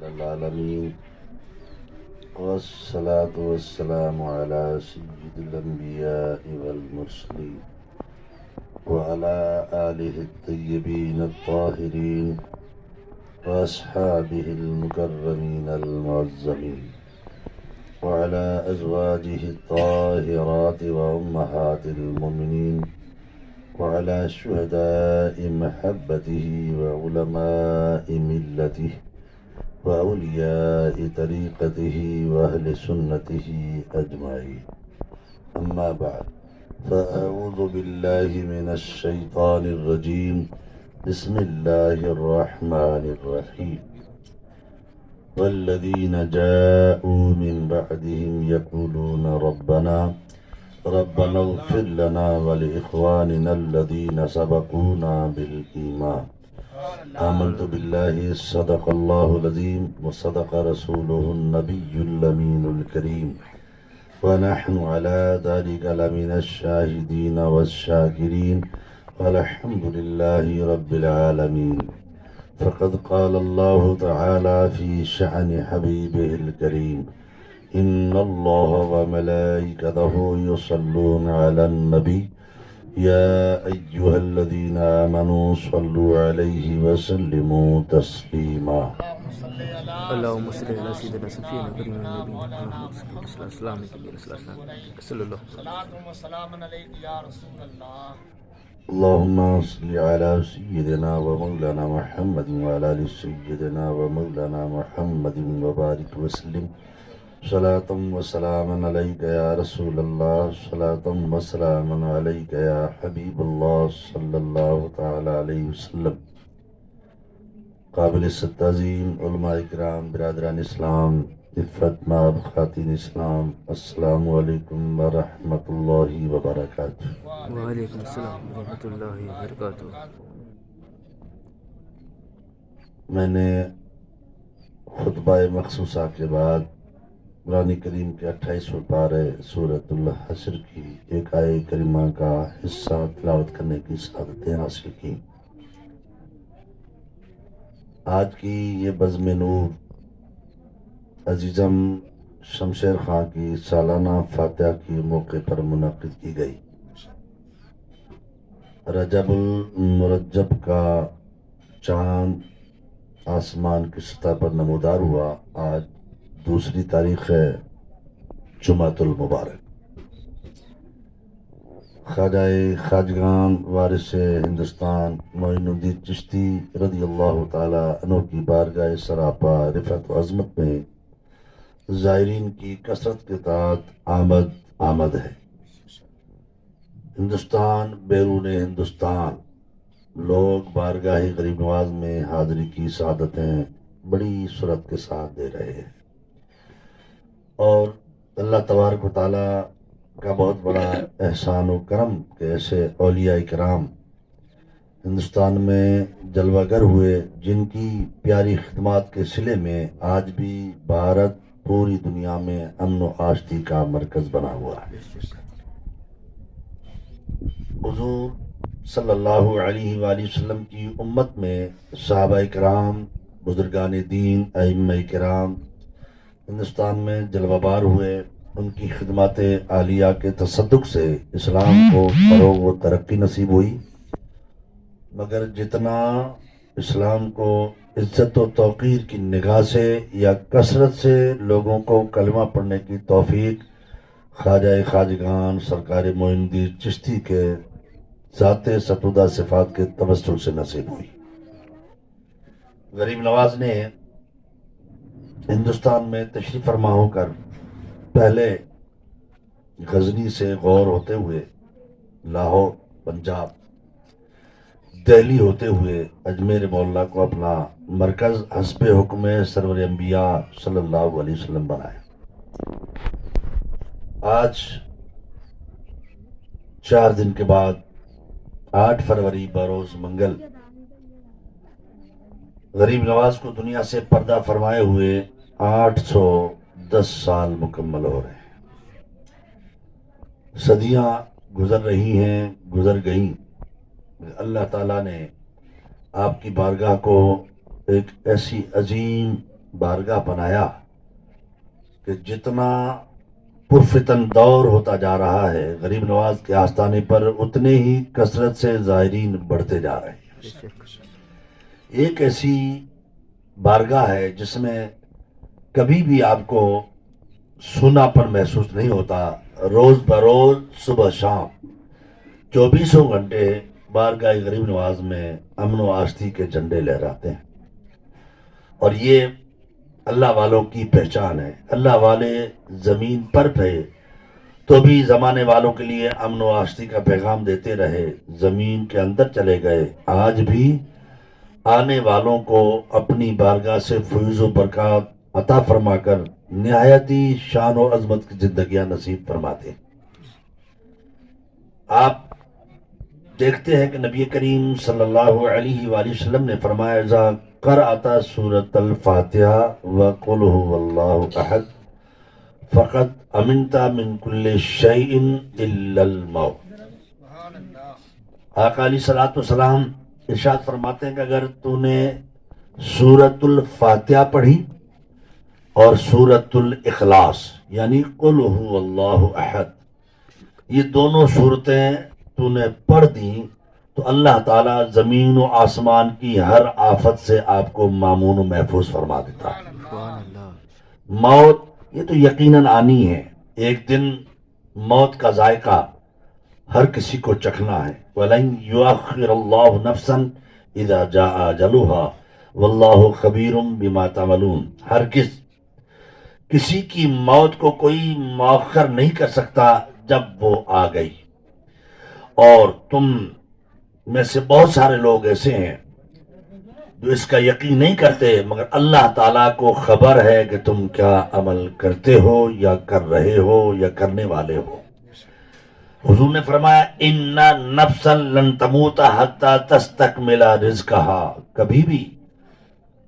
العالمين والصلاة والسلام على سيد الأنبياء والمرسلين وعلى آله الطيبين الطاهرين وأصحابه المكرمين المعظمين وعلى أزواجه الطاهرات وأمهات المؤمنين وعلى شهداء محبته وعلماء ملته وأولياء طريقته وأهل سنته أجمعين. أما بعد، فأعوذ بالله من الشيطان الرجيم. بسم الله الرحمن الرحيم. والذين جاءوا من بعدهم يقولون ربنا اغفر لنا ولإخواننا الذين سبقونا بالإيمان. آمنت بالله صدق الله العظيم وصدق رسوله النبي الأمين الكريم ونحن على ذلك لمن الشاهدين والشاكرين والحمد لله رب العالمين. فقد قال الله تعالى في شأن حبيبه الكريم: إن الله وملائكته يصلون على النبي يا أيها الذين آمنوا صلوا عليه وسلموا تسليما. اللهم صل على سيدنا سفينا كريم النبي محمد صلى الله عليه وسلم صلى الله صلاة وسلام عليك يا رسول الله. اللهم صل على سيدنا ومولانا محمد وعلى آل سيدنا ومولانا محمد وبارك وسلم. صلاة وسلام عليك يا رسول الله، صلاة وسلام عليك يا حبيب الله صلی اللہ تعالی علیہ وسلم. قابل تعظیم علماء کرام، برادران اسلام، عفت مآب خواتین اسلام، السلام علیکم ورحمۃ اللہ وبرکاتہ. وعلیکم السلام ورحمۃ اللہ وبرکاتہ. میں نے خطبہ مخصوصہ کے بعد قرآن کریم کے 28 پارے سورۃ الحشر کی ایک آیہ کریمہ کا حصہ تلاوت کرنے کی سعادتیں حاصل کی. آج کی یہ بزم نور عزیزم شمشیر خان کی سالانہ فاتحہ کے موقع پر منعقد کی گئی. رجب المرجب کا چاند آسمان کی سطح پر نمودار ہوا. آج 2 تاریخ ہے، جمعۃ المبارک. خواجہ خواجگان وارث ہندوستان معین الدین چشتی رضی اللہ تعالی عنہ کی بارگاہ سراپا رفعت و عظمت میں زائرین کی کثرت کے ساتھ آمد ہے. ہندوستان، بیرون ہندوستان لوگ بارگاہ غریب نواز میں حاضری کی سعادتیں بڑی سرعت کے ساتھ دے رہے ہیں، اور اللہ تبارک و تعالی کا بہت بڑا احسان و کرم کہ ایسے اولیاء کرام ہندوستان میں جلوہ گر ہوئے، جن کی پیاری خدمات کے صلے میں آج بھی بھارت پوری دنیا میں امن و آشتی کا مرکز بنا ہوا ہے. حضور صلی اللہ علیہ وآلہ وسلم کی امت میں صحابہ کرام، بزرگان دین، ائمہ کرام ہندوستان میں جلوہ بار ہوئے. ان کی خدمات عالیہ کے تصدق سے اسلام کو فروغ و ترقی نصیب ہوئی، مگر جتنا اسلام کو عزت و توقیر کی نگاہ سے یا کثرت سے لوگوں کو کلمہ پڑھنے کی توفیق خواجہ خواجگان سرکار معین الدین چشتی کے ذات ستودہ صفات کے تمثل سے نصیب ہوئی. غریب نواز نے ہندوستان میں تشریف فرما ہو کر پہلے غزنی سے غور ہوتے ہوئے لاہور، پنجاب، دہلی ہوتے ہوئے اجمیر مولا کو اپنا مرکز حسب حکم سرور انبیاء صلی اللہ علیہ وسلم بنایا. آج 4 دن کے بعد 8 فروری بروز منگل غریب نواز کو دنیا سے پردہ فرمائے ہوئے 810 سال مکمل ہو رہے ہیں. صدیاں گزر رہی ہیں، گزر گئیں. اللہ تعالیٰ نے آپ کی بارگاہ کو ایک ایسی عظیم بارگاہ بنایا کہ جتنا پرفتن دور ہوتا جا رہا ہے غریب نواز کے آستانے پر اتنے ہی کثرت سے زائرین بڑھتے جا رہے ہیں۔ بے شک ایک ایسی بارگاہ ہے جس میں کبھی بھی آپ کو سونا پن محسوس نہیں ہوتا، روز بروز صبح شام 24 گھنٹے بارگاہ غریب نواز میں امن و آشتی کے جھنڈے لہراتے ہیں، اور یہ اللہ والوں کی پہچان ہے۔ اللہ والے زمین پر تھے تو بھی زمانے والوں کے لیے امن و آشتی کا پیغام دیتے رہے، زمین کے اندر چلے گئے، آج بھی آنے والوں کو اپنی بارگاہ سے فیض و برکات عطا فرما کر نہایتی شان و عظمت کی زندگیاں نصیب فرماتے ہیں۔ آپ دیکھتے ہیں کہ نبی کریم صلی اللہ علیہ وآلہ وسلم نے فرمایا اذا قرأت سورۃ الفاتحہ وقل هو اللہ احد فقد امنت من کل شیء الا الموت۔ سبحان اللہ۔ آقا علیہ الصلوۃ والسلام ارشاد فرماتے ہیں کہ اگر تو نے سورۃ الفاتحہ پڑھی اور سورۃ الاخلاص یعنی قل هو اللہ احد، یہ دونوں صورتیں تو نے پڑھ دی تو اللہ تعالیٰ زمین و آسمان کی ہر آفت سے آپ کو مامون و محفوظ فرما دیتا ہے۔ سبحان اللہ موت یہ تو یقیناً آنی ہے، ایک دن موت کا ذائقہ ہر کسی کو چکھنا ہے۔ وَلَن يُؤَخِّرَ اللَّهُ نَفْسًا إِذَا جَاءَ أَجَلُهَا وَاللَّهُ خَبِيرٌ بِمَا تَعْمَلُونَ۔ ہرگز کسی کی موت کو کوئی مؤخر نہیں کر سکتا جب وہ آ گئی، اور تم میں سے بہت سارے لوگ ایسے ہیں جو اس کا یقین نہیں کرتے، مگر اللہ تعالیٰ کو خبر ہے کہ تم کیا عمل کرتے ہو یا کر رہے ہو یا کرنے والے ہو۔ حضور نے فرمایا ان نفسا لن تموت حتی تستکمل رزقہا، کبھی بھی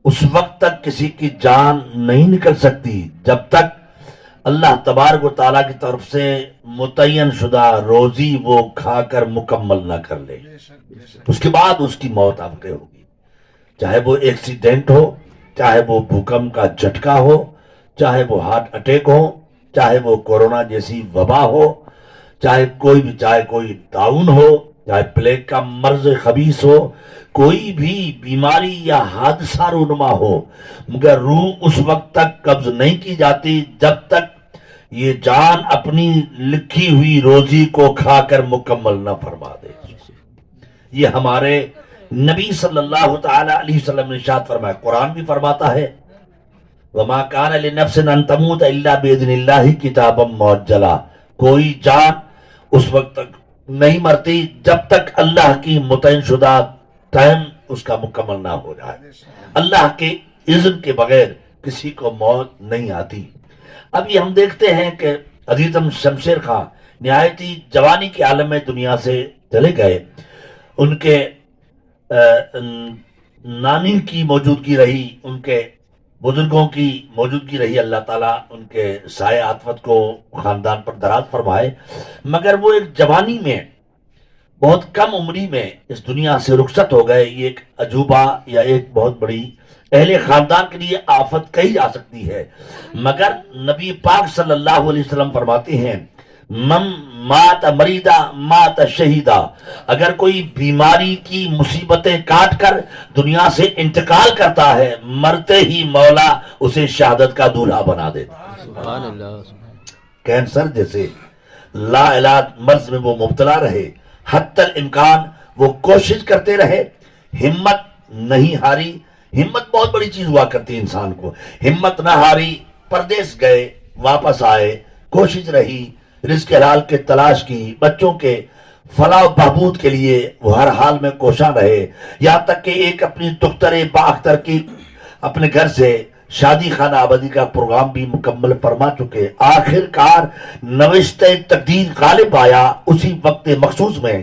اس وقت تک کسی کی جان نہیں نکل سکتی جب تک اللہ تبارک و تعالیٰ کی طرف سے متعین شدہ روزی وہ کھا کر مکمل نہ کر لے، اس کے بعد اس کی موت واقع ہوگی، چاہے وہ ایکسیڈنٹ ہو، چاہے وہ بھوکمپ کا جھٹکا ہو، چاہے وہ ہارٹ اٹیک ہو، چاہے وہ کورونا جیسی وبا ہو، چاہے کوئی تعاون ہو، چاہے پلیگ کا مرض خبیث ہو، کوئی بھی بیماری یا حادثہ رونما ہو، مگر روح اس وقت تک قبض نہیں کی جاتی جب تک یہ جان اپنی لکھی ہوئی روزی کو کھا کر مکمل نہ فرما دے۔ یہ ہمارے نبی صلی اللہ تعالی علیہ وسلم نے ارشاد فرمایا، قرآن بھی فرماتا ہے وما کان لنفس ان تموت الا باذن اللہ کتابا مؤجلا، کوئی جان اس وقت تک نہیں مرتی جب تک اللہ کی متعین شدہ ٹائم اس کا مکمل نہ ہو جائے۔ اللہ کے اذن کے بغیر کسی کو موت نہیں آتی۔ اب یہ ہم دیکھتے ہیں کہ عزیزم شمشیر خان نہایتی جوانی کے عالم میں دنیا سے چلے گئے، ان کے نانی کی موجودگی رہی، ان کے بزرگوں کی موجودگی رہی، اللہ تعالیٰ ان کے سائے عاطفت کو خاندان پر دراز فرمائے، مگر وہ ایک جوانی میں بہت کم عمری میں اس دنیا سے رخصت ہو گئے۔ یہ ایک عجوبہ یا ایک بہت بڑی اہل خاندان کے لیے آفت کہی جا سکتی ہے، مگر نبی پاک صلی اللہ علیہ وسلم فرماتے ہیں من مات مریدہ مات شہیدہ، اگر کوئی بیماری کی مصیبتیں کاٹ کر دنیا سے انتقال کرتا ہے، مرتے ہی مولا اسے شہادت کا دولہا بنا دیتا۔ سبحان اللہ کینسر جیسے لا علاج مرض میں وہ مبتلا رہے، حتی الامکان وہ کوشش کرتے رہے، ہمت نہیں ہاری۔ ہمت بہت بڑی چیز ہوا کرتی ہے انسان کو، ہمت نہ ہاری، پردیس گئے، واپس آئے، کوشش رہی، رزق حلال کے تلاش کی، بچوں کے فلاح و بہبود کے لیے وہ ہر حال میں کوشاں رہے، یہاں تک کہ ایک اپنی دختر باختر کی اپنے گھر سے شادی خانہ آبادی کا پروگرام بھی مکمل فرما چکے۔ آخر کار نوشتہ تقدیر غالب آیا، اسی وقت مخصوص میں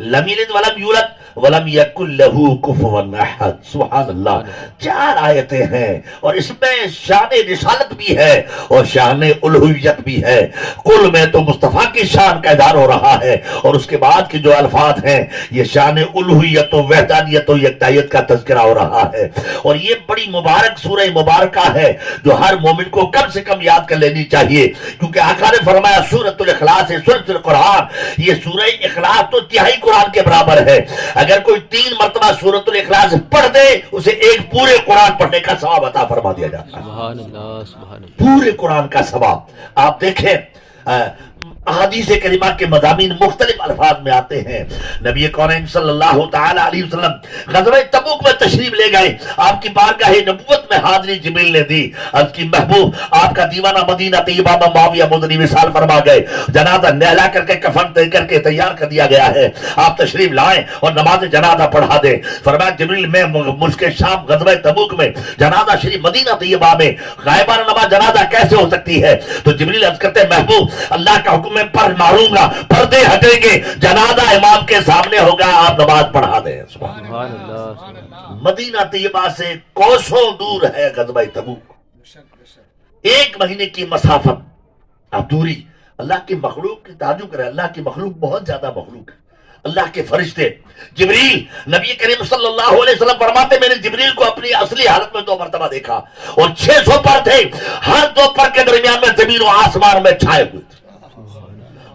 لم یلد ولم یولد ولم یکن لہ کفوا احد. سبحان اللہ. 4 آیتیں ہیں اور اس میں شان رسالت بھی ہے اور شان الوہیت بھی ہے. کل میں تو مصطفیٰ کی شان کا اظہار ہو رہا ہے اور اس کے بعد کے جو الفاظ ہیں یہ شان الوہیت و وحدانیت و یکتائیت کا تذکرہ ہو رہا ہے. اور یہ بڑی مبارک سورہ مبارکہ ہے جو ہر مومن کو کم سے کم یاد کر لینی چاہیے, کیونکہ آقا نے فرمایا سورۃ الاخلاص ہے, سورۃ القرآن. یہ سورہ اخلاص تو تہائی قرآن کے برابر ہے. اگر کوئی 3 مرتبہ سورۃ الاخلاص پڑھ دے اسے ایک پورے قرآن پڑھنے کا ثواب عطا فرما دیا جاتا ہے. سبحان اللہ سبحان اللہ. پورے قرآن کا ثواب. آپ دیکھیں احادیث کریمہ کے مضامین مختلف الفاظ میں آتے ہیں. نبی کونین صلی اللہ تعالی علیہ وسلم غزوہ تبوک میں تشریف لے گئے. آپ کی بارگاہ نبوت میں حاضری جبریل نے دی. عرض کی محبوب آپ کا دیوانہ مدینہ طیبہ میں معاویہ مدنی وصال فرما گئے. جنازہ نہلا کر کے کفن دے کر کے تیار کر دیا گیا ہے. آپ تشریف لائیں اور نماز جنازہ پڑھا دیں. فرمایا جبریل میں مشک شام غزوہ تبوک میں جنازہ شریف مدینہ طیبہ میں غائبانہ نماز جنازہ کیسے ہو سکتی ہے؟ تو جبریل عرض کرتے محبوب اللہ کا حکم میں پر ماروں گا, پردے ہٹیں گے, جنازہ امام کے سامنے ہوگا, آپ نماز پڑھا دیں. سبحان اللہ. مدینہ طیبہ سے کوسوں دور ہے غزوہ تبوک. 1 مہینے کی مسافت, اب دوری. اللہ کی مخلوق کی تعجب کرے, اللہ کی مخلوق بہت زیادہ مخلوق ہے. اللہ کے فرشتے جبریل, نبی کریم صلی اللہ علیہ وسلم فرماتے میں نے جبریل کو اپنی اصلی حالت میں 2 مرتبہ دیکھا اور 600 پر تھے. ہر 2 پر کے درمیان میں زمین و آسمان میں چھائے ہوئے تھے.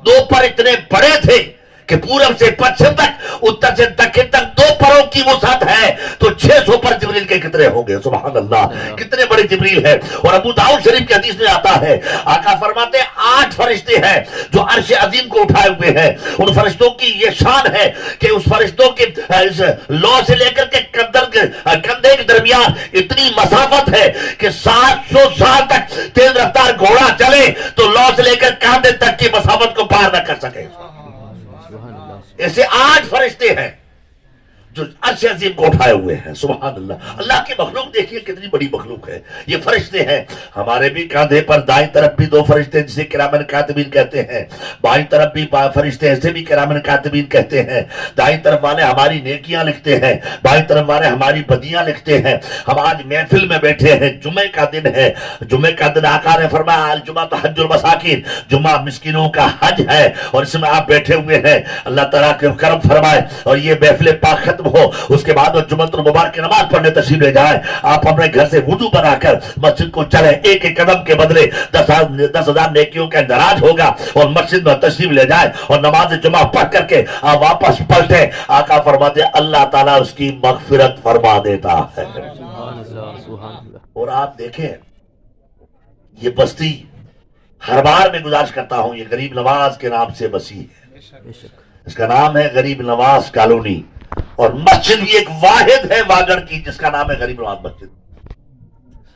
2 پر اتنے بڑے تھے کہ پورب سے پچھم تک, اتر سے دکن تک 2 پروں کی وسعت ہے تو 600 پر جبریل کے کتنے ہوں گے؟ سبحان اللہ, کتنے بڑے جبریل ہے. اور ابو داؤد شریف کے حدیث میں آتا ہے آقا فرماتے 8 فرشتے ہیں جو عرش عظیم کو اٹھائے ہوئے ہیں. ان فرشتوں کی یہ شان ہے کہ اس فرشتوں کے لو سے لے کر کے کندھے کے درمیان اتنی مسافت ہے کہ 700 سال تک تیز رفتار گھوڑا چلے تو لو سے لے کر کاندھے تک کی مسافت کو پار نہ کر سکے. ایسے 8 فرشتے ہیں جو عرش عظیم کو اٹھائے ہوئے ہیں. سبحان اللہ. اللہ کی مخلوق دیکھیے کتنی بڑی مخلوق ہے. یہ فرشتے ہیں. ہمارے بھی کاندھے پر دائیں طرف بھی 2 فرشتے جسے کرامن کاتبین کہتے ہیں, بائیں طرف بھی فرشتے ایسے بھی کرامن کاتبین کہتے ہیں. دائیں طرف والے ہماری نیکیاں لکھتے ہیں, بائیں طرف والے ہماری بدیاں لکھتے ہیں. ہم آج محفل میں بیٹھے ہیں, جمعے کا دن ہے. جمعے کا دن آقا نے فرمایا الجمعہ تو حج المساکین, جمعہ مسکینوں کا حج ہے اور اس میں آپ بیٹھے ہوئے ہیں. اللہ تعالیٰ کے کرم فرمائے اور یہ محفل پاک ختم ہو, اس کے بعد وہ جمعۃ المبارک کی نماز پڑھنے تشریف لے جائیں. آپ اپنے گھر سے وضو بنا کر مسجد کو چلیں. ایک قدم کے بدلے 10,000 نیکیوں کا اندراج ہوگا. اور مسجد میں تشریف لے جائیں اور نماز جمعہ پڑھ کر کے آپ واپس پلٹیں. آقا فرماتے اللہ تعالیٰ اس کی مغفرت فرما دیتا ہے. اور آپ دیکھیں یہ بستی ہر بار میں گزارش کرتا ہوں, یہ غریب نواز کے نام سے بسی ہے. اس کا نام ہے غریب نواز کالونی. اور مسجد بھی ایک واحد ہے واگڑ کی جس کا نام ہے غریب نواز مسجد.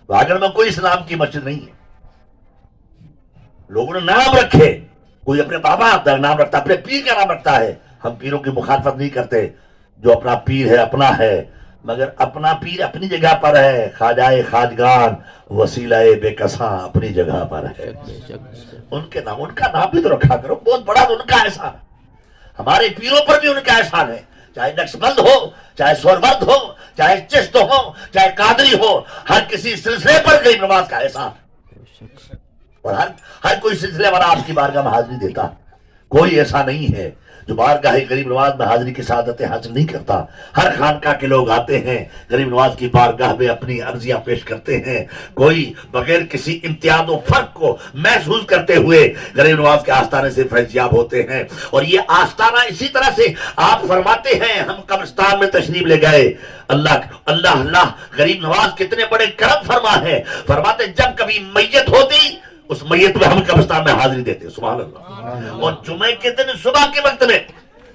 واگڑ میں کوئی اسلام کی مسجد نہیں ہے. لوگوں نے نام رکھے, کوئی اپنے بابا کا نام رکھتا, اپنے پیر کا نام رکھتا ہے. ہم پیروں کی مخالفت نہیں کرتے, جو اپنا پیر ہے اپنا ہے, مگر اپنا پیر اپنی جگہ پر ہے. خواجہ خواجگان وسیلہ بے کساں اپنی جگہ پر ہے. ان کے نام, ان کا نام بھی تو رکھا کرو, بہت بڑا ان کا احسان ہے. ہمارے پیروں پر بھی ان کا احسان ہے, چاہے نقشبند ہو, چاہے سورورد ہو, چاہے چشت ہو, چاہے قادری ہو, ہر کسی سلسلے پر غریب نواز کا احسان ہے. اور ہر کوئی سلسلے والا آپ کی بارگاہ میں حاضری دیتا. کوئی ایسا نہیں ہے جو بارگاہ غریب نواز میں حاضری کی سعادتیں حاصل نہیں کرتا. ہر خانقاہ کے لوگ آتے ہیں, غریب نواز کی بارگاہ میں اپنی عرضیاں پیش کرتے ہیں. کوئی بغیر کسی امتیاز و فرق کو محسوس کرتے ہوئے غریب نواز کے آستانے سے فیضیاب ہوتے ہیں. اور یہ آستانہ اسی طرح سے آپ فرماتے ہیں ہم قبرستان میں تشریف لے گئے. اللہ غریب نواز کتنے بڑے کرم فرما ہے. فرماتے جب کبھی میت ہوتی اس میت میں ہم قبرستان میں حاضری دیتے. سبحان اللہ. اور جمعے کے دن صبح کے وقت میں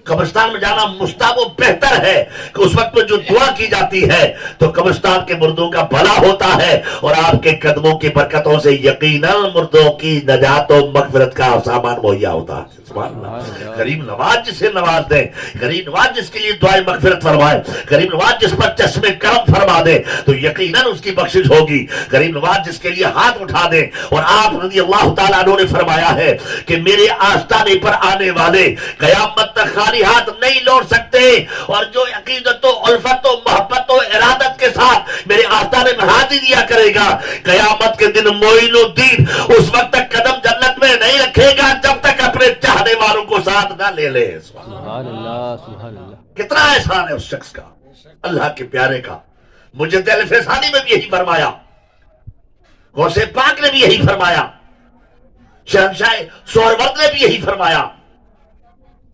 قبرستان میں جانا مستحب و بہتر ہے کہ اس وقت میں جو دعا کی جاتی ہے تو قبرستان کے مردوں کا بھلا ہوتا ہے اور آپ کے قدموں کی برکتوں سے یقیناً مردوں کی نجات و مغفرت کا سامان مہیا ہوتا ہے. سبحان اللہ. غریب نواز جسے نواز دے, غریب نواز جس کے لیے دعائیں مغفرت فرمائے, غریب نواز جس پر چشمے کرم فرما دے تو یقیناً اس کی بخشش ہوگی. غریب نواز جس کے لیے ہاتھ اٹھا دے, اور آپ رضی اللہ تعالیٰ عنہ نے فرمایا ہے کہ میرے آستانے پر آنے والے قیامت تک خالی ہاتھ نہیں لوٹ سکتے, اور جو عقیدت و الفت و محبت و ارادت کے ساتھ میرے آستانے میں ہاتھ دیا کرے گا, قیامت کے دن معین الدین اس وقت تک قدم جنت میں نہیں رکھے گا جب تک اپنے چاہنے والوں کو ساتھ نہ لے لے. سبحان اللہ سبحان اللہ. کتنا احسان ہے اس شخص کا, اللہ کے پیارے کا. مجھے دل فیضانی میں بھی یہی فرمایا, غوث پاک نے بھی یہی فرمایا, شہنشاہ سہرورد نے بھی یہی فرمایا,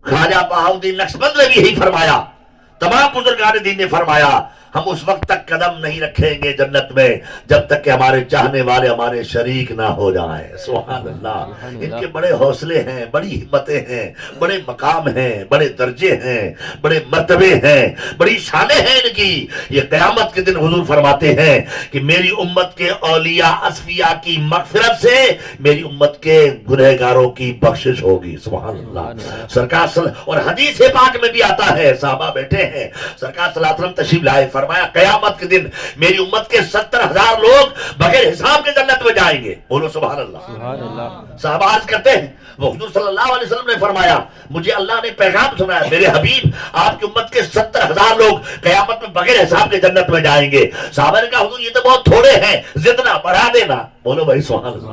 خواجہ بہاؤالدین نقشبند نے بھی یہی فرمایا, تمام بزرگان دین نے فرمایا ہم اس وقت تک قدم نہیں رکھیں گے جنت میں جب تک کہ ہمارے چاہنے والے ہمارے شریک نہ ہو جائیں. سبحان اللہ. ان کے بڑے حوصلے ہیں, بڑی ہمتیں ہیں, بڑے مقام ہیں, بڑے درجے ہیں, بڑے مرتبے ہیں, بڑی شانیں ہیں ان کی. یہ قیامت کے دن حضور فرماتے ہیں کہ میری امت کے اولیاء اصفیاء کی مغفرت سے میری امت کے گنہگاروں کی بخشش ہوگی. سبحان اللہ. سرکار اور حدیث پاک میں بھی آتا ہے, صحابہ بیٹھے ہیں, سرکار صلی اللہ علیہ وسلم تشریف لائے, فرمایا قیامت کے دن میری امت کے 70,000 لوگ بغیر حساب کے جنت میں جائیں گے. بولو سبحان اللہ. سبحان اللہ. صحابہ عرض کرتے ہیں وہ حضور صلی اللہ علیہ وسلم نے فرمایا مجھے اللہ نے پیغام سنایا میرے حبیب آپ کی امت کے 70,000 لوگ قیامت میں بغیر حساب کے جنت میں جائیں گے. صحابہ نے کہا حضور یہ تو بہت تھوڑے ہیں, زدنا بڑھا دینا. بولو بھائی سبحان اللہ.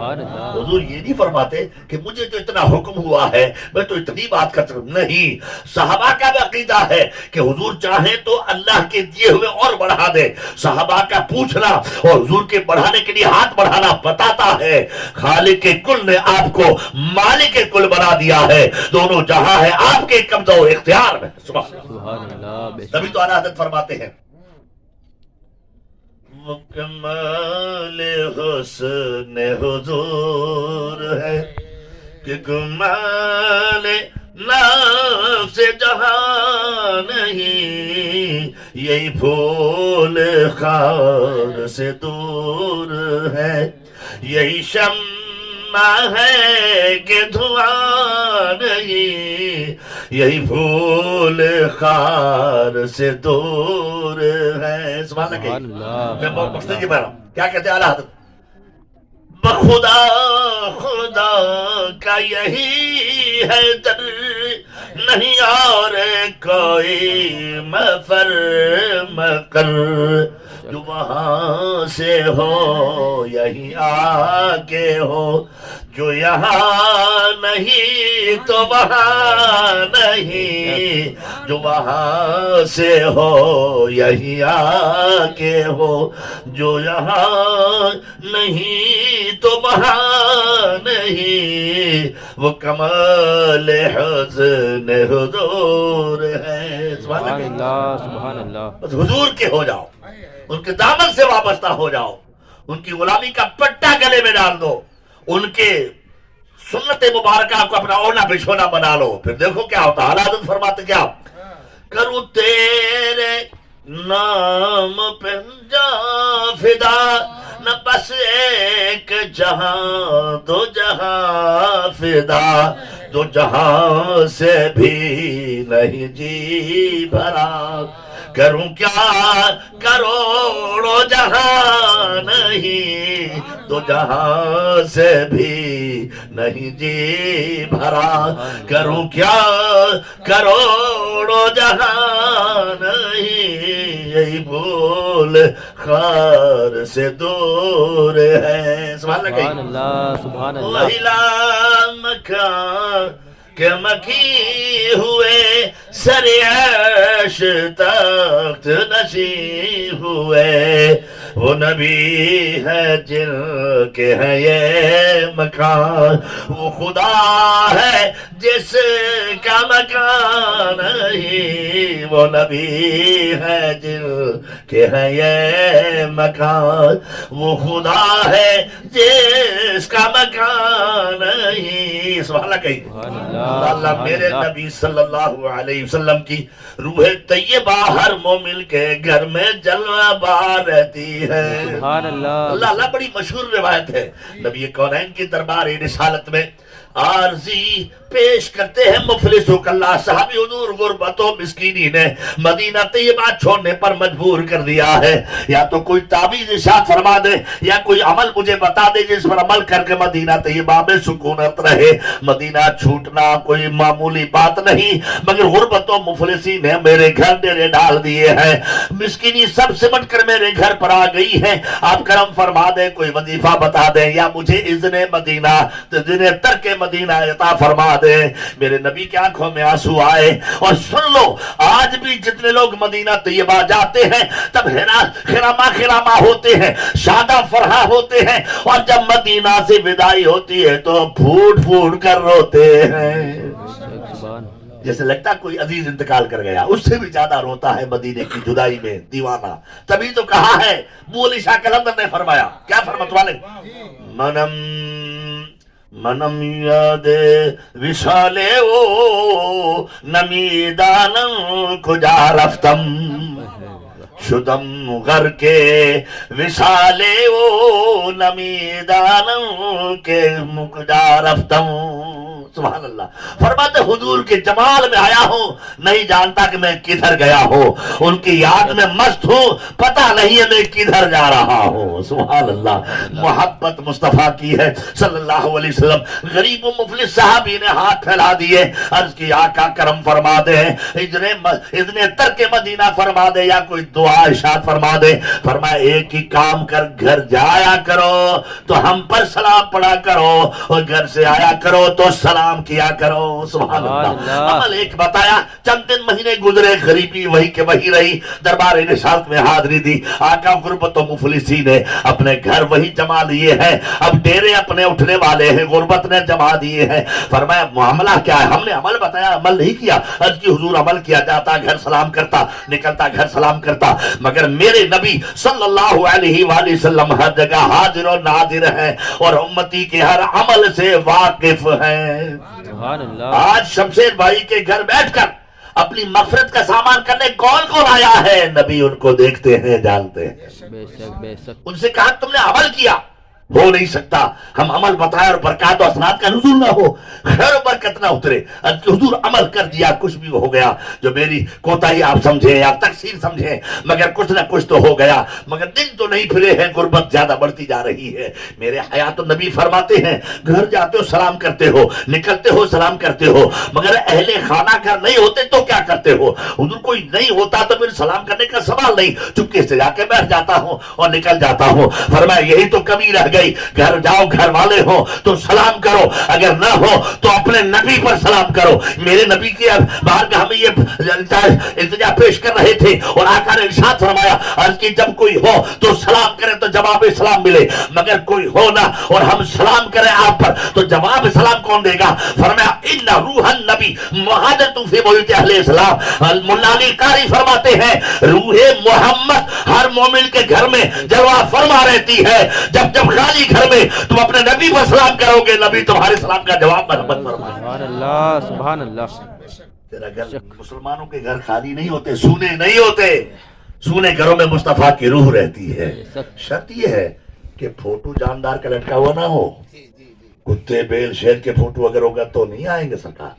حضور یہ نہیں فرماتے کہ مجھے جو اتنا حکم ہوا ہے میں تو اتنی بات کر سکتا ہوں, نہیں. صحابہ کا بھی عقیدہ ہے کہ حضور چاہیں تو اللہ کے دیے ہوئے اور بڑھا دے. صحابہ کا پوچھنا اور حضور کے بڑھانے کے لیے ہاتھ بڑھانا بتاتا ہے خالق کل نے آپ کو مالک کل بنا دیا ہے, دونوں جہاں ہے آپ کے قبضہ و اختیار میں. سبحان اللہ. تبھی تو اعلیٰ حضرت فرماتے ہیں مکمل حسن حضور ہے کہ کمال نفس جہاں نہیں, یہی پھول خار سے دور ہے, یہی شمع ہے کہ دھواں نہیں, یہی پھول خار سے دور ہے. سبحان اللہ. میں بہت مختلف بڑھ رہا ہوں. کیا کہتے ہیں اعلیٰ حضرت, بخدا خدا کا یہی ہے در, نہیں اور کوئی مفر مقر, جو وہاں سے ہو یہی آگے ہو, جو یہاں نہیں تو وہاں نہیں, جو وہاں سے ہو یہی آگے ہو, جو یہاں نہیں تو وہاں نہیں, وہ کمال حسن حضور ہے. سبحان اللہ سبحان اللہ. بس حضور کے ہو جاؤ, ان کے دامن سے وابستہ ہو جاؤ, ان کی غلامی کا پٹا گلے میں ڈال دو, ان کے سنت مبارکہ کو اپنا اوڑھنا بچھونا بنا لو, پھر دیکھو کیا ہوتا. حضرت فرماتے کیا, کروں تیرے نام پہ جاں فدا, نہ بس ایک جہاں دو جہاں فدا, دو جہاں سے بھی نہیں جی بھرا, کروں کیا کروڑوں جہاں نہیں, دو جہاں سے بھی نہیں جی بھرا, کروں کیا کروڑوں جہاں نہیں, یہی بھول خار سے دور ہے. سبحان اللہ سبحان اللہ. وہی مکان کہ مکی ہوئے سر عرش تخت نشین ہوئے, وہ نبی ہے جن کے ہیں یہ مکان, وہ خدا ہے جس کا مکان نہیں, وہ نبی ہے جن کے ہیں یہ مکان, وہ خدا ہے جس کا مکان نہیں. سبحان اللہ. کہیں اللہ میرے نبی صلی اللہ علیہ وسلم کی روح طیبہ ہر مومن کے گھر میں جلوہ بار رہتی ہے. سبحان اللہ. اللہ بڑی مشہور روایت ہے, نبی کونین کی دربار رسالت میں عارضی پیش کرتے ہیں مفلسوں کا اللہ صحابی حضور غربت و مسکینی نے مدینہ طیبہ چھوڑنے پر مجبور کر دیا ہے، یا تو کوئی تعویذ ارشاد فرما دے یا کوئی عمل مجھے بتا دے جس پر عمل کر کے مدینہ طیبہ میں سکونت رہے۔ مدینہ چھوٹنا کوئی معمولی بات نہیں، مگر غربت و مفلسی نے میرے گھر ڈیرے ڈال دیے ہیں، مسکینی سب سمٹ کر میرے گھر پر آ گئی ہے، آپ کرم فرما دیں، کوئی وظیفہ بتا دیں یا مجھے اذن مدینہ اذن ترک مدینہ عطا فرما دے۔ میرے نبی کی آنکھوں میں آنسو آئے، اور سن لو آج بھی جتنے لوگ مدینہ طیبہ جاتے ہیں تب خراما ہوتے ہیں، شادہ فرحہ ہوتے ہیں، اور جب مدینہ سے وداعی ہوتی ہے تو پھوٹ پھوٹ کر روتے ہیں، جیسے لگتا کوئی عزیز انتقال کر گیا، اس سے بھی زیادہ روتا ہے مدینے کی جدائی میں دیوانہ۔ تبھی تو کہا ہے مولی شاہ کلندر نے فرمایا، کیا فرمت والے، منم یاد وشال او نمیدانم کجا رفتم شدم غر کے وشال او نمیدانم کے کجا رفتم۔ سبحان اللہ، فرماتے حضور کے جمال میں آیا ہوں، نہیں جانتا کہ میں کدھر گیا ہوں، ان کی یاد میں مست ہوں، پتہ نہیں ہے میں کدھر جا رہا ہوں۔ سبحان اللہ، محبت مصطفیٰ کی ہے صلی اللہ علیہ وسلم۔ غریب و مفلس صحابی نے ہاتھ پھیلا دیے، عرض کی آقا کرم فرما دے، اذن ترک مدینہ فرما دے یا کوئی دعا ارشاد فرما دے۔ فرمایا ایک ہی کام کر، گھر جایا کرو تو ہم پر سلام پڑھا کرو، اور گھر سے آیا کرو تو سلام کیا کرو۔ سبحان اللہ، عمل ایک بتایا، چند دن مہینے گزرے، غریبی وہی کہ وہی رہی، دربار رسالت میں حاضری دی، آقا غربت و مفلسی نے اپنے گھر وہی جما لیے ہیں، اب ڈیرے اپنے اٹھنے والے ہیں، غربت نے جما دیے ہیں۔ فرمایا معاملہ کیا ہے، ہم نے عمل بتایا، عمل نہیں کیا۔ عرض کی حضور عمل کیا، جاتا گھر سلام کرتا، نکلتا گھر سلام کرتا، مگر میرے نبی صلی اللہ علیہ وآلہ وسلم ہر جگہ حاضر و ناظر ہیں، اور امتی کے ہر عمل سے واقف ہیں۔ آج شمشیر بھائی کے گھر بیٹھ کر اپنی مغفرت کا سامان کرنے کون کون آیا ہے، نبی ان کو دیکھتے ہیں، جانتے ہیں۔ ان سے کہا تم نے عمل کیا، ہو نہیں سکتا ہم عمل بتائے اور برکات و حسنات کا نزول نہ ہو، خیر و برکت نہ اترے۔ حضور عمل کر دیا، کچھ بھی ہو گیا، جو میری کوتاہی آپ سمجھیں یا تقصیر سمجھیں، مگر کچھ نہ کچھ تو ہو گیا، مگر دن تو نہیں پھرے ہیں، غربت زیادہ بڑھتی جا رہی ہے۔ میرے حیات النبی فرماتے ہیں گھر جاتے ہو سلام کرتے ہو، نکلتے ہو سلام کرتے ہو، مگر اہل خانہ گھر نہیں ہوتے تو کیا کرتے ہو؟ حضور کوئی نہیں ہوتا تو پھر سلام کرنے کا سوال نہیں، چپکے سے جا کے بیٹھ جاتا ہوں اور نکل جاتا ہوں۔ فرمایا یہی تو کمی رہ گئی، گھر جاؤ، گھر والے ہو تو سلام کرو، اگر نہ ہو تو اپنے نبی پر سلام کرو۔ میرے نبی کی بارگاہ میں یہ التجا پیش کر رہے تھے، اور آقا نے ارشاد فرمایا عرض کی جب کوئی ہو تو سلام کرے تو جواب سلام ملے، مگر کوئی ہو نہ اور ہم سلام کریں آپ پر تو جواب سلام کون دے گا؟ فرمایا ان روح النبی مہاجرۃ فی بیوت اہل اسلام۔ مولا علی قاری فرماتے ہیں روح محمد ہر مومن کے گھر میں جلوہ فرما رہتی ہے، جب جب خالی گھر میں تم اپنے نبی پر سلام کرو گے، نبی تمہارے سلام کا جواب محمد فرمائے۔ سبحان اللہ، سبحان اللہ۔ تیرا گھر، مسلمانوں کے گھر خالی نہیں ہوتے، سونے نہیں ہوتے، سونے گھروں میں مصطفیٰ کی روح رہتی ہے۔ شرط یہ ہے کہ فوٹو جاندار کا لٹکا ہوا نہ ہو، کتے بیل شیر کے فوٹو اگر ہوگا تو نہیں آئیں گے سرکار۔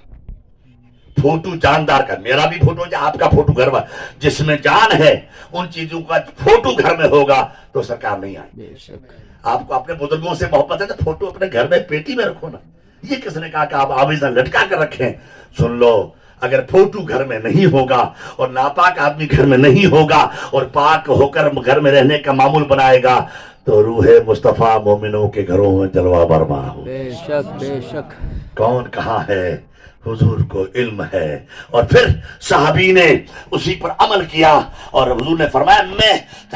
فوٹو جاندار کا، میرا بھی فوٹو ہے، آپ کا فوٹو گھر میں جس میں جان ہے، ان چیزوں کا فوٹو گھر میں ہوگا تو سرکار نہیں آئے۔ آپ کو اپنے بزرگوں سے محبت ہے تو فوٹو اپنے گھر میں پیٹی میں رکھو نا، یہ کس نے کہا کہ آپ آویزہ لٹکا کر رکھیں؟ سن لو، اگر فوٹو گھر میں نہیں ہوگا اور ناپاک آدمی گھر میں نہیں ہوگا اور پاک ہو کر گھر میں رہنے کا معمول بنائے گا تو روح مصطفیٰ مومنوں کے گھروں میں جلوہ برما ہو۔ بے شک، بے شک۔ کون کہاں ہے؟ حضور کو علم ہے۔ اور پھر صحابی نے اسی پر عمل کیا، اور حضور نے فرمایا میں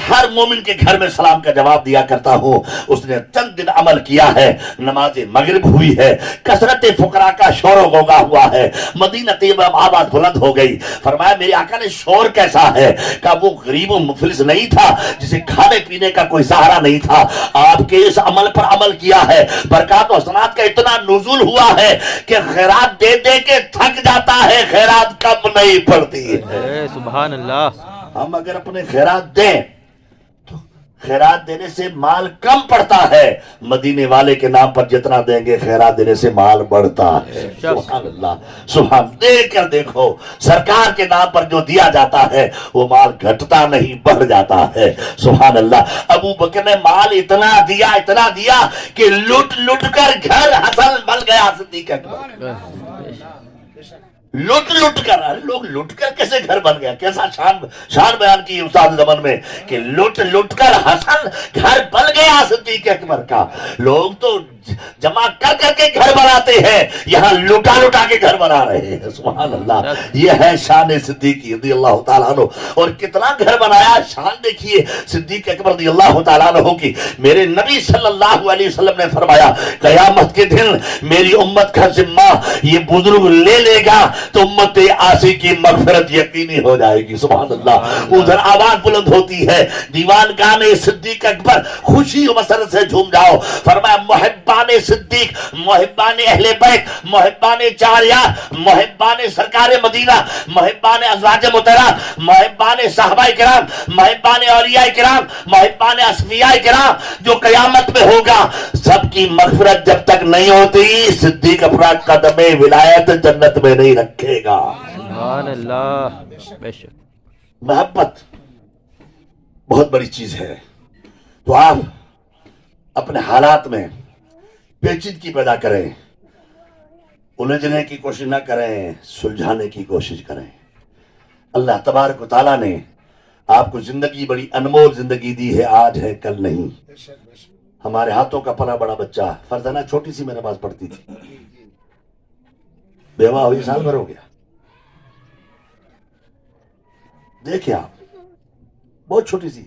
ہر مومن کے گھر میں سلام کا جواب دیا کرتا ہوں۔ اس نے چند دن عمل کیا ہے، نماز مغرب ہوئی ہے، کثرت فقراء کا شور و غوغا ہوا ہے، مدینہ طیبہ میں آواز بلند ہو گئی۔ فرمایا میرے آقا نے شور کیسا ہے؟ کہ وہ غریب و مفلس نہیں تھا جسے کھانے پینے کا کوئی سہارا نہیں تھا، آپ کے اس عمل پر عمل کیا ہے، برکات و حسنات کا اتنا نزول ہوا ہے کہ خیرات دے دے کے تھک جاتا ہے، خیرات کم نہیں پڑتی ہے۔ سبحان اللہ۔ ہم اگر اپنے خیرات دیں تو خیرات دینے سے مال کم پڑتا ہے، مدینے والے کے نام پر جتنا دیں گے خیرات دینے سے مال بڑھتا ہے۔ سبحان اللہ، سبحان، دیکھ کر دیکھو سرکار کے نام پر جو دیا جاتا ہے وہ مال گھٹتا نہیں، بڑھ جاتا ہے۔ سبحان اللہ، ابو بکر نے مال اتنا دیا کہ لٹ لٹ کر گھر حسن بن گیا صدیق اکبر، لٹ کر، لوگ لٹ کر کیسے گھر بن گیا، کیسا شان بیان کی استاد زمن میں کہ لٹ کر حسن گھر بن گیا صدیق اکبر کا۔ لوگ تو جمع کر کے گھر بناتے ہیں، یہاں لٹا کے گھر بنا رہے ہیں۔ سبحان اللہ، یہ ہے شان صدیقی رضی اللہ تعالیٰ عنہ۔ اور کتنا گھر بنایا، شان دیکھیے صدیق اکبر رضی اللہ تعالیٰ عنہ کی۔ میرے نبی صلی اللہ علیہ وسلم نے فرمایا قیامت کے دن میری امت کا ذمہ یہ بزرگ لے لے گا تو امت آسی کی مغفرت یقینی ہو جائے گی۔ سبحان اللہ، ادھر آواز بلند ہوتی ہے، دیوان گانے صدیق اکبر، خوشی و مسرت سے جھوم جاؤ۔ فرمایا محبان صدیق، محبان اہل بیت، محبان چار یار، محبان سرکار مدینہ، محبان ازواج مطہرات، محبان صحابہ کرام، محبان اولیاء کرام، محبان اصفیاء کرام، جو قیامت میں ہوگا سب کی مغفرت جب تک نہیں ہوتی صدیق اکبر قدم ولایت جنت میں نہیں رکھے گا۔ سبحان اللہ، بے شک محبت بہت بڑی چیز ہے، تو آپ اپنے حالات میں پیچیدگی پیدا کریں، الجھنے کی کوشش نہ کریں، سلجھانے کی کوشش کریں۔ اللہ تبارک و تعالیٰ نے آپ کو زندگی بڑی انمول زندگی دی ہے، آج ہے کل نہیں۔ ہمارے ہاتھوں کا پلا بڑا بچہ فرزانہ چھوٹی سی میں نماز پڑھتی تھی، بیوہ ہوئی سال بھر ہو گیا، دیکھیں آپ، بہت چھوٹی سی،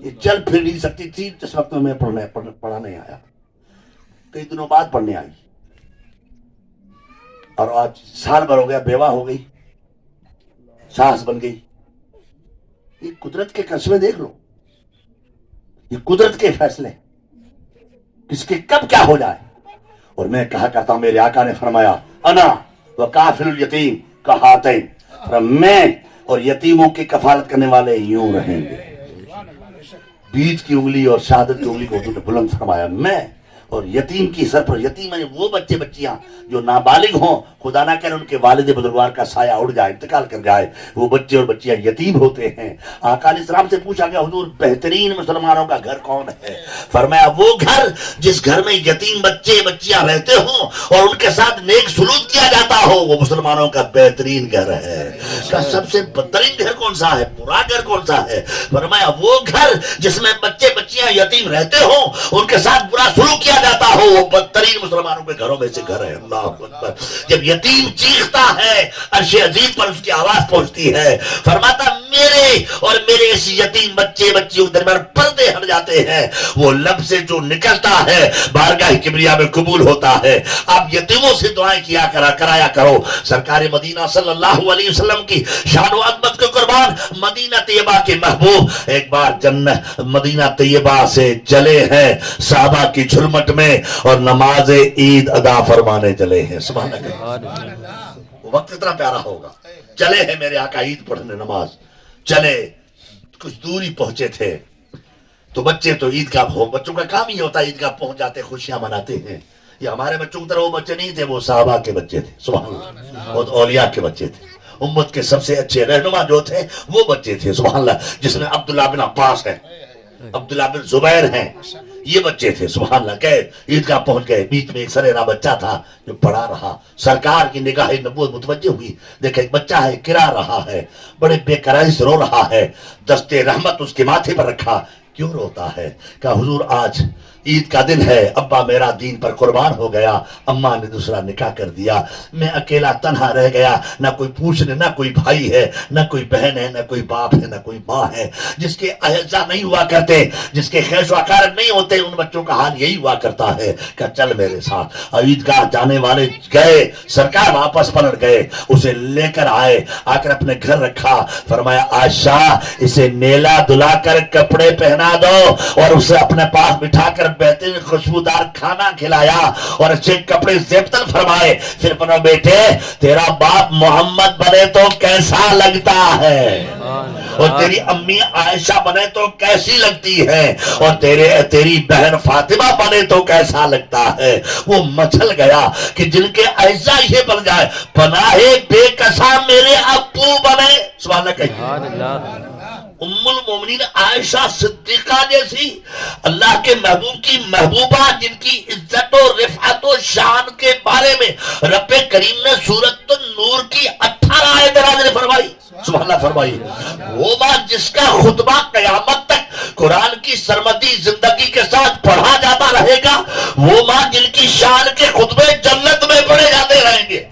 یہ چل پھر نہیں سکتی تھی جس وقت میں پڑھانے آیا، کئی دنوں بعد پڑھنے آئی، اور آج سال بھر ہو گیا، بیوہ ہو گئی، ساس بن گئی۔ یہ قدرت کے قسمیں دیکھ لو، یہ قدرت کے فیصلے کس کے کب کیا ہو جائے۔ اور میں کہا کرتا ہوں، میرے آقا نے فرمایا انا وکافل الیتیم کہاتین، میں اور یتیموں کی کفالت کرنے والے یوں رہیں گے۔ بیچ کی انگلی اور شہادت کی انگلی کو حضور نے بلند فرمایا، میں اور یتیم کی سر پر، یتیم ہے وہ بچے بچیاں جو نابالغ ہوں، خدا نہ کرے ان کے والد بزرگوار کا سایہ اڑ جائے، انتقال کر جائے، وہ بچے اور بچیاں یتیم ہوتے ہیں۔ آقا علیہ السلام سے پوچھا گیا حضور بہترین مسلمانوں کا گھر کون ہے؟ فرمایا وہ گھر جس گھر میں یتیم بچے بچیاں رہتے ہوں اور ان کے ساتھ نیک سلوک کیا جاتا ہو، وہ مسلمانوں کا بہترین گھر ہے۔ کا سب سے بدترین گھر کون سا ہے، برا گھر کون سا ہے؟ فرمایا وہ گھر جس میں بچے بچیاں یتیم رہتے ہوں، ان کے ساتھ برا سلوک کیا جاتا ہو، وہ بدترین مسلمانوں کے گھروں میں سے گھر ہے۔ اللہ اکبر، جب یتیم چیختا ہے عرش عظیم پر اس کی آواز پہنچتی ہے، فرماتا میرے اور میرے اس یتیم بچے بچیوں کے درمیان پردے ہٹ جاتے ہیں، وہ لب سے جو نکلتا ہے بارگاہ کبریا میں قبول ہوتا ہے۔ آپ یتیموں سے دعائیں کرایا کرو۔ سرکار مدینہ صلی اللہ علیہ وسلم کی شان و عظمت کے قربان، مدینہ طیبہ کے محبوب ایک بار جنت مدینہ طیبہ سے چلے ہیں صحابہ کی جھلمٹ میں اور نماز عید ادا فرمانے چلے ہیں۔ سبحان اللہ، وہ وقت اتنا پیارا ہوگا، چلے ہیں میرے آقا عید پڑھنے، نماز چلے، کچھ دوری پہنچے تھے تو بچے تو عید کا بچوں کا کام ہی ہوتا ہے، عید کا پہنچ جاتے خوشیاں مناتے ہیں۔ یہ ہمارے بچوں کی طرح وہ بچے نہیں تھے، وہ صحابہ کے بچے تھے، سبحان اللہ، اور اولیاء کے بچے تھے، امت کے سب سے اچھے رہنما جو تھے وہ بچے تھے، سبحان اللہ، جس میں عبداللہ بن عباس ہے، عبداللہ بن زبیر ہیں، یہ بچے تھے، سبحان اللہ۔ گئے عیدگاہ پہنچ گئے، بیچ میں ایک سریرا بچہ تھا جو پڑھا رہا، سرکار کی نگاہ نبوت متوجہ ہوئی، دیکھا ایک بچہ ہے کرا رہا ہے، بڑے بے قراری سے رو رہا ہے، دستے رحمت اس کے ماتھے پر رکھا، کیوں روتا ہے؟ کہا حضور آج عید کا دن ہے، ابا میرا دین پر قربان ہو گیا، اماں نے دوسرا نکاح کر دیا، میں اکیلا تنہا رہ گیا، نہ کوئی پوچھنے، نہ کوئی بھائی ہے، نہ کوئی بہن ہے، نہ کوئی باپ ہے، نہ کوئی ماں ہے، جس کے اعزا نہیں ہوا کرتے، جس کے خیش و اقارب نہیں ہوتے، ان بچوں کا حال یہی ہوا کرتا ہے۔ کہ چل میرے ساتھ۔ عیدگاہ جانے والے گئے، سرکار واپس پلٹ گئے، اسے لے کر آئے، آ کر اپنے گھر رکھا، فرمایا عائشہ اسے نیلا دلا کر کپڑے پہنا دو اور اسے اپنے پاس بٹھا کر بہترین خوشبودار کھانا کھلایا اور اچھے کپڑے زیبتن فرمائے، پھر فرمایا بیٹے تیرا باپ محمد بنے تو کیسا لگتا ہے، اور تیری امی عائشہ بنے تو کیسی لگتی ہے، اور تیری بہن فاطمہ بنے تو کیسا لگتا ہے۔ وہ مچل گیا کہ جن کے ایسا یہ بن جائے، پناہے بے کساں میرے ابو بنے، سبحان اللہ کہیے۔ ام المومنین عائشہ صدیقہ جیسی اللہ کے محبوب کی محبوبہ، جن کی عزت و رفعت و شان کے بارے میں رب کریم نے سورۃ النور کی 18 آیت نازل فرمائی، سبحان اللہ فرمائی۔ وہ ماں جس کا خطبہ قیامت تک قرآن کی سرمدی زندگی کے ساتھ پڑھا جاتا رہے گا، وہ ماں جن کی شان کے خطبے جنت میں پڑھے جاتے رہیں گے،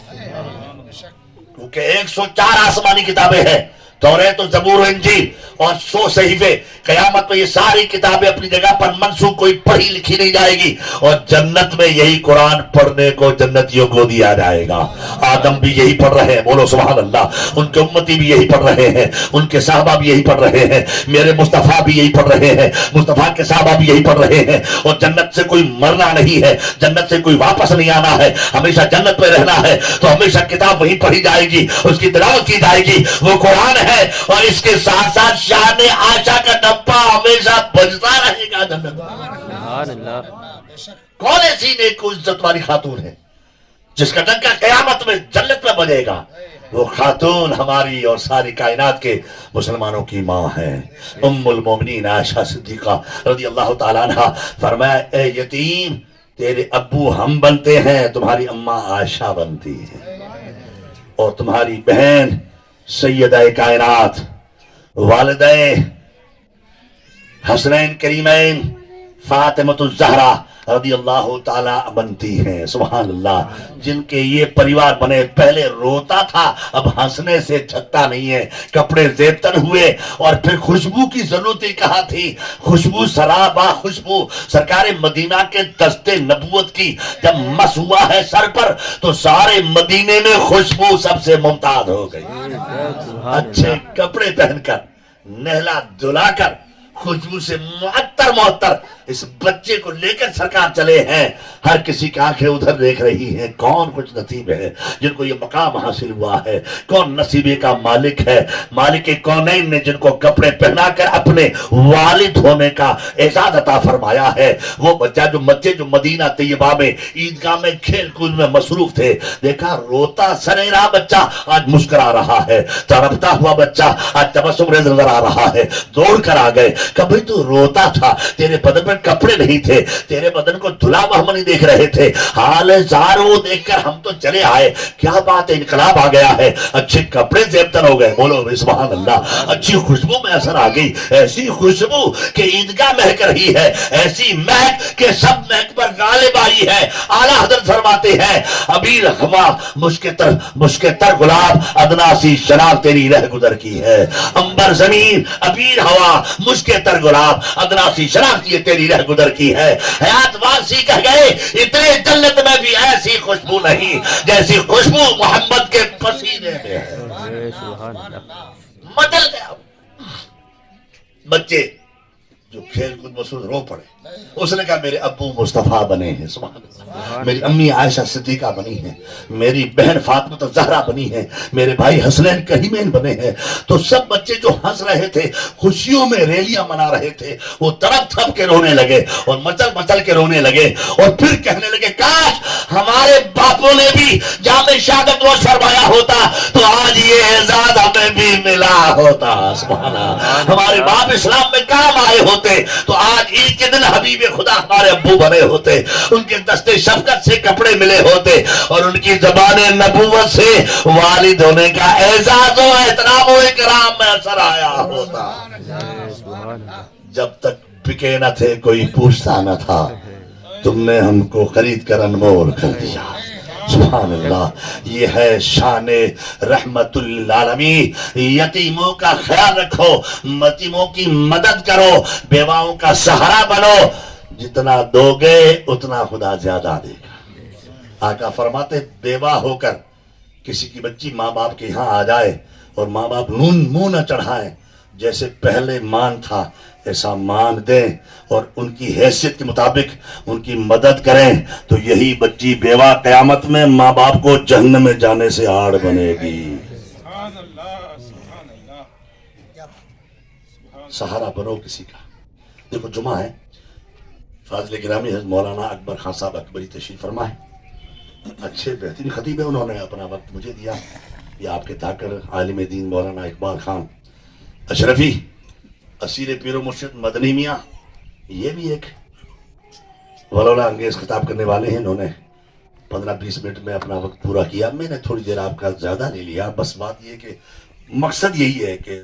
کیونکہ 104 آسمانی کتابیں ہیں، توریت و زبور و انجیل اور 100 صحیفے۔ قیامت میں یہ ساری کتابیں اپنی جگہ پر منسوخ، کوئی پڑھی لکھی نہیں جائے گی، اور جنت میں یہی قرآن پڑھنے کو جنتیوں کو دیا جائے گا۔ آدم بھی یہی پڑھ رہے ہیں، بولو سبحان اللہ، ان کے امتی بھی یہی پڑھ رہے ہیں، ان کے صحابہ بھی یہی پڑھ رہے ہیں، میرے مصطفیٰ بھی یہی پڑھ رہے ہیں، مصطفیٰ کے صحابہ بھی یہی پڑھ رہے ہیں۔ اور جنت سے کوئی مرنا نہیں ہے، جنت سے کوئی واپس نہیں آنا ہے، ہمیشہ جنت میں رہنا ہے، تو ہمیشہ کتاب وہی پڑھی جائے گی، اس کی تلاوت کی جائے گی، وہ قرآن ہے، اور اس کے ساتھ ساتھ شان عائشہ کا ڈبہ ہمیشہ بجتا رہے گا جنت میں۔ کون ایسی نیک و عزت والی خاتون ہے جس کا ڈنکا قیامت میں جنت میں بجے گا؟ وہ خاتون ہماری اور ساری کائنات کے مسلمانوں کی ماں ہے، ام المومنین عائشہ صدیقہ رضی اللہ تعالیٰ عنہ۔ فرمایا اے یتیم، تیرے ابو ہم بنتے ہیں، تمہاری اماں عائشہ بنتی ہے، اور تمہاری بہن سیدہ کائنات والدہ حسنین کریمین فاطمۃ الزہرا رضی اللہ تعالیٰ بنتی ہیں، سبحان اللہ، جن کے یہ پریوار بنے۔ پہلے روتا تھا، اب ہنسنے سے چھکتا نہیں ہے، کپڑے زیبتن ہوئے، اور پھر خوشبو کی ضرورت ہی کہا تھی، خوشبو سرابا خوشبو سرکار مدینہ کے دستے نبوت کی جب مس ہوا ہے سر پر، تو سارے مدینے میں خوشبو سب سے ممتاز ہو گئی۔ اچھے کپڑے پہن کر، نہلا دھلا کر، خوشبو سے معطر اس بچے کو لے کر سرکار چلے ہیں۔ ہر کسی کی آنکھیں ادھر دیکھ رہی ہیں، کون خوش نصیب ہے جن کو یہ مقام حاصل ہوا ہے، کون نصیبے کا مالک ہے، مالک کونین نے جن کو کپڑے پہنا کر اپنے والد ہونے کا اعزاز عطا فرمایا ہے۔ وہ بچہ جو مدینہ طیبہ میں عیدگاہ میں کھیل کود میں مصروف تھے، دیکھا روتا سنیرا بچہ آج مسکرا رہا ہے، تڑپتا ہوا بچہ آج تبسم ریز نظر آ رہا ہے۔ دوڑ کر آ گئے، کبھی تو روتا تھا، تیرے بدن میں کپڑے نہیں تھے، تیرے بدن کو دھلا ہوا ہم نہیں دیکھ رہے تھے، حال زار وہ دیکھ کر ہم تو چلے آئے، کیا بات ہے، انقلاب آ گیا ہے، اچھے کپڑے زیبتن ہو گئے، بولو سبحان اللہ، اچھی خوشبو میں اثر آ گئی، ایسی خوشبو کہ عیدگاہ مہک رہی ہے، ایسی مہک کہ سب مہک پر غالب آئی ہے۔ اعلیٰ حضرت فرماتے ہیں ابیر ہوا مشک تر گلاب ادنا سی شراب تیری رہ گزر کی ہے، امبر زمین ابیر ہوا مشک تر گلاب ادنا سی شراب تیری رہ گزر کی ہے۔ حیات واسی کہہ گئے اتنے جنت میں بھی ایسی خوشبو نہیں جیسی خوشبو محمد کے پسینے میں ہے۔ مدل گیا بچے جو کھیل کود مسعود رو پڑے، اس نے کہا میرے ابو مصطفیٰ بنے ہیں، سبحان اللہ، میری امی عائشہ صدیقہ بنی ہیں، میری بہن فاطمہ الزہرا بنی ہیں، میرے بھائی حسنین کریمین بنے ہیں۔ تو سب بچے جو ہنس رہے تھے، خوشیوں میں ریلیاں منا رہے تھے، وہ تڑپ تھپ کے رونے لگے اور مچل مچل کے رونے لگے، اور پھر کہنے لگے کاش ہمارے باپوں نے بھی جامِ شہادت وہ فرمایا ہوتا تو آج یہ اعزاز ہمیں بھی ملا ہوتا، سبحان اللہ، ہمارے باپ اسلام میں کام آئے ہوتے تو آج عید کے دن حبیب خدا ہمارے ابو بنے ہوتے، ان کے دستے شفقت سے کپڑے ملے ہوتے، اور ان کی زبان نبوت سے والد ہونے کا اعزاز و احترام و اکرام میں اثر آیا ہوتا۔ جب تک بکے نہ تھے کوئی پوچھتا نہ تھا، تم نے ہم کو خرید کر انمول کر دیا، سبحان اللہ۔ یہ ہے شان رحمت للعالمین۔ یتیموں کا خیال رکھو، یتیموں کی مدد کرو، بیواؤں کا سہارا بنو، جتنا دو گے اتنا خدا زیادہ دے گا۔ آقا فرماتے بیوہ ہو کر کسی کی بچی ماں باپ کے یہاں آ جائے اور ماں باپ نون منہ نہ چڑھائیں، جیسے پہلے مان تھا ایسا مان دیں اور ان کی حیثیت کے مطابق ان کی مدد کریں تو یہی بچی بیوہ قیامت میں ماں باپ کو جہنم میں جانے سے آڑ بنے گی. سبحان اللہ سبحان اللہ. سہارا بنو کسی کا. دیکھو جمعہ ہے، فاضل گرامی حضرت مولانا اکبر خان صاحب اکبری تشریف فرما ہے. اچھے بہترین خطیب ہے، انہوں نے اپنا وقت مجھے دیا. یہ آپ کے داکر عالم دین مولانا اقبال خان اشرفی، اسیر پیر و مرشد مدنی میاں، یہ بھی ایک ولولہ انگیز خطاب کرنے والے ہیں. انہوں نے 15-20 منٹ میں اپنا وقت پورا کیا. میں نے تھوڑی دیر آپ کا زیادہ نہیں لیا. بس بات یہ کہ مقصد یہی ہے کہ